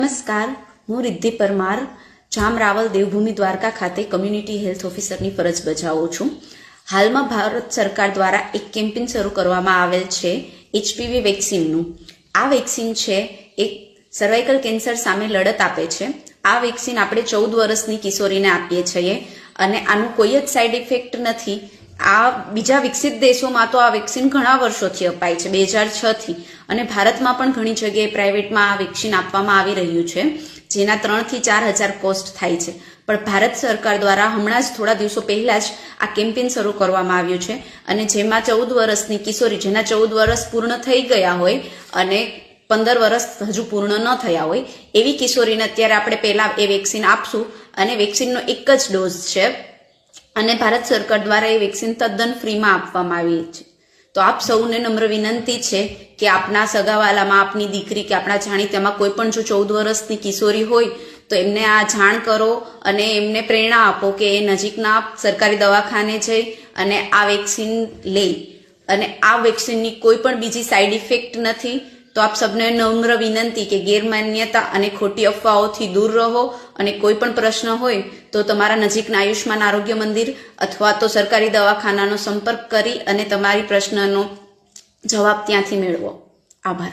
નમસ્કાર, હું રિદ્ધિ પરમાર જામ રાવલ દેવભૂમિ દ્વારકા ખાતે કમ્યુનિટી હેલ્થ ઓફિસરની ફરજ બજાવું છું. હાલમાં ભારત સરકાર દ્વારા એક કેમ્પેન શરૂ કરવામાં આવેલ છે HPV વેક્સિનનું. આ વેક્સિન છે એક સર્વાઇકલ કેન્સર સામે લડત આપે છે. આ વેક્સિન આપણે 14 વર્ષની કિશોરીને આપીએ છીએ અને આનું કોઈ જ સાઇડ ઇફેક્ટ નથી. આ બીજા વિકસિત દેશોમાં તો આ વેક્સિન ઘણા વર્ષોથી અપાય છે, 2006 થી, અને ભારતમાં પણ ઘણી જગ્યાએ પ્રાઇવેટમાં આ વેક્સિન આપવામાં આવી રહ્યું છે, જેના 3,000 થી 4,000 કોસ્ટ થાય છે. પણ ભારત સરકાર દ્વારા હમણાં જ થોડા દિવસો પહેલા જ આ કેમ્પેન શરૂ કરવામાં આવ્યું છે અને જેમાં 14 વર્ષની કિશોરી, જેના 14 વર્ષ પૂર્ણ થઈ ગયા હોય અને 15 વર્ષ હજુ પૂર્ણ ન થયા હોય એવી કિશોરીને અત્યારે આપણે પહેલા એ વેક્સિન આપશું અને વેક્સિનનો એક જ ડોઝ છે અને ભારત સરકાર દ્વારા એ વેક્સિન તદ્દન ફ્રીમાં આપવામાં આવી છે. તો આપ સૌને નમ્ર વિનંતી છે કે આપના સગાવાલામાં આપની દીકરી કે આપણા જાણીતામાં કોઈ પણ જો 14 વર્ષની કિશોરી હોય તો એમને આ જાણ કરો અને એમને પ્રેરણા આપો કે એ નજીકના સરકારી દવાખાને જઈ અને આ વેક્સિન લે. અને આ વેક્સિનની કોઈ પણ બીજી સાઇડ ઇફેક્ટ નથી. તો આપ સૌને નમ્ર વિનંતી કે ગેરમાન્યતા અને ખોટી અફવાઓથી દૂર રહો અને કોઈ પણ પ્રશ્ન હોય તો તમારા નજીકના આયુષ્માન આરોગ્ય મંદિર અથવા તો સરકારી દવાખાનાનો સંપર્ક કરી અને તમારી પ્રશ્નનો જવાબ ત્યાંથી મેળવો. આભાર.